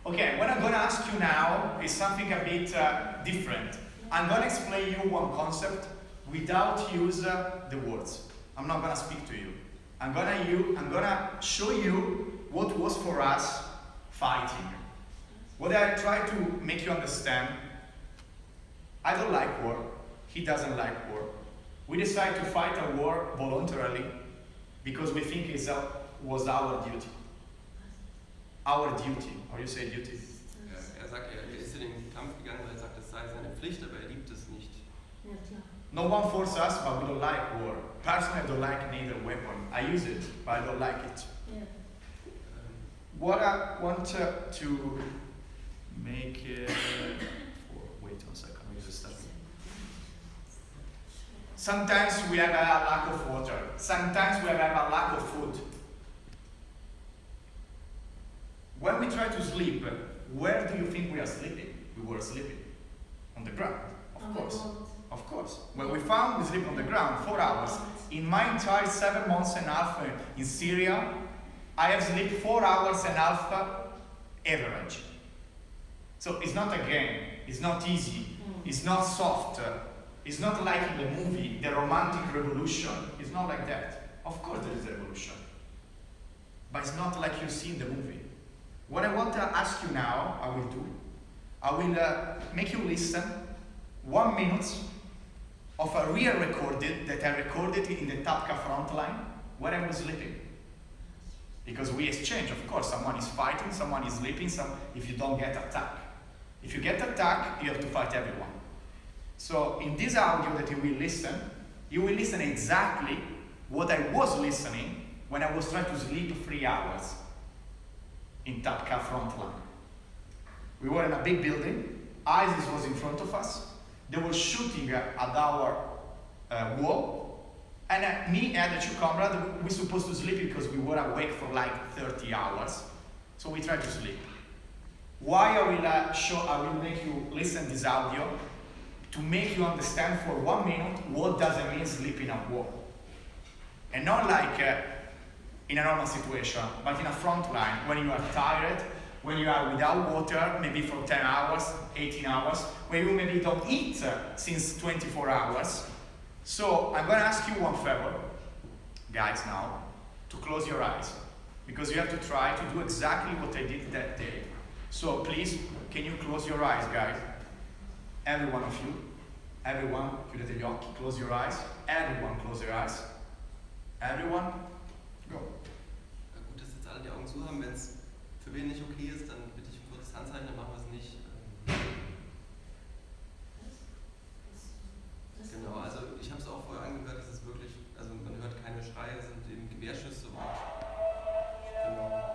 Okay, what I'm going to ask you now is something a bit different. I'm going to explain you one concept without use the words. I'm not going to speak to you. I'm going to show you what was for us fighting. What I try to make you understand, I don't like war. He doesn't like war. We decide to fight a war voluntarily because we think it was our duty. Our duty. How do you say duty? Ja, sagt, ist in den Kampf gegangen, weil er sagt, es sei seine Pflicht, aber liebt es nicht. Ja, klar. No one forces us, but we don't like war. Personally, I don't like neither weapon. I use it, but I don't like it. Yeah. What I want to make wait 1 second, I use a step. Sometimes we have a lack of water. Sometimes we have a lack of food. When we try to sleep, where do you think we are sleeping? We were sleeping on the ground, of course. Of course. When we found we sleep on the ground 4 hours. In my entire 7 months and a half in Syria, I have slept 4 hours and a half average. So it's not a game. It's not easy. It's not soft. It's not like in the movie, the romantic revolution. It's not like that. Of course there is a revolution. But it's not like you see in the movie. What I want to ask you now, I will do. I will make you listen 1 minute of a real recording that I recorded in the Tapqa frontline when I was sleeping. Because we exchange, of course, someone is fighting, someone is sleeping, if you don't get attacked. If you get attacked, you have to fight everyone. So in this audio that you will listen exactly what I was listening when I was trying to sleep 3 hours in Tapqa frontline. We were in a big building, ISIS was in front of us, they were shooting at our wall, and me and the 2 comrades, we were supposed to sleep because we were awake for like 30 hours, so we tried to sleep. Why I will make you listen this audio, to make you understand for 1 minute what does it mean sleeping at war. And not like in a normal situation, but in a front line, when you are tired, when you are without water, maybe for 10 hours, 18 hours, when you maybe don't eat since 24 hours. So I'm going to ask you one favor, guys, now, to close your eyes, because you have to try to do exactly what I did that day. So please, can you close your eyes, guys? Every one of you. Everyone, chiudete gli occhi, close your eyes. Everyone, close your eyes. Everyone, go. Gut, dass jetzt alle die Augen zu haben. Wenn es für wen nicht okay ist, dann bitte ich um kurzes Handzeichen, dann machen wir es nicht. Genau, also ich habe es auch vorher angehört, es ist wirklich, also man hört keine Schreie, es sind eben Gewehrschüsse und genau.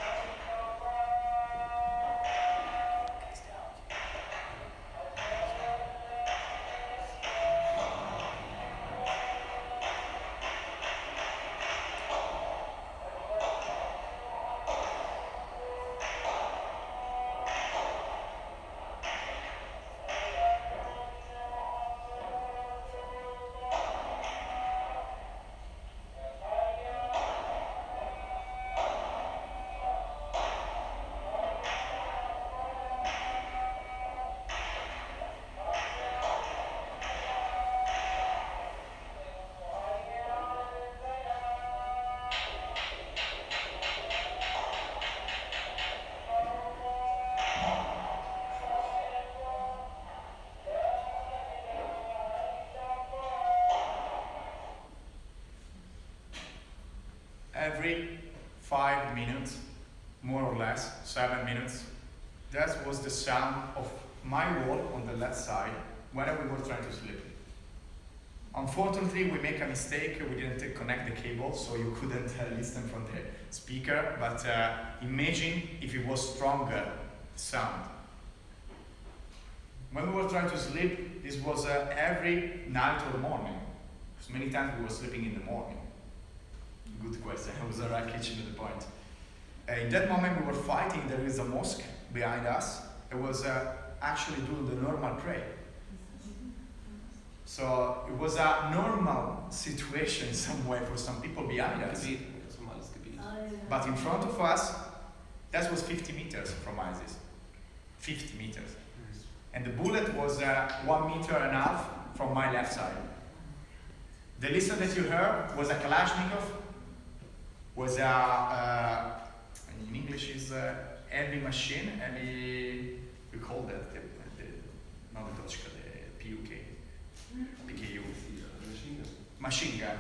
Every 5 minutes, more or less, 7 minutes, that was the sound of my wall on the left side when we were trying to sleep. Unfortunately, we make a mistake, we didn't connect the cable, so you couldn't listen from the speaker, but imagine if it was stronger sound. When we were trying to sleep, this was every night or morning, because many times we were sleeping in the morning. Good question, I was catching the point. In that moment we were fighting, there is a mosque behind us. It was actually doing the normal prayer. So it was a normal situation in some way for some people behind us. But in front of us, that was 50 meters from ISIS. 50 meters. And the bullet was 1.5 meters from my left side. The listen that you heard was a Kalashnikov, was in English is heavy machine, heavy, we call that not the Tochka, the PUK, PKU. Machine gun.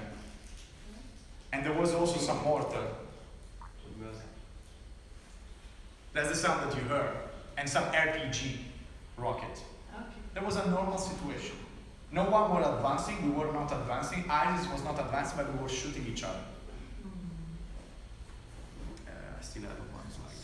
And there was also some mortar. That's the sound that you heard. And some RPG rocket. Okay. There was a normal situation. No one was advancing, we were not advancing. ISIS was not advancing, but we were shooting each other. I still have one slide.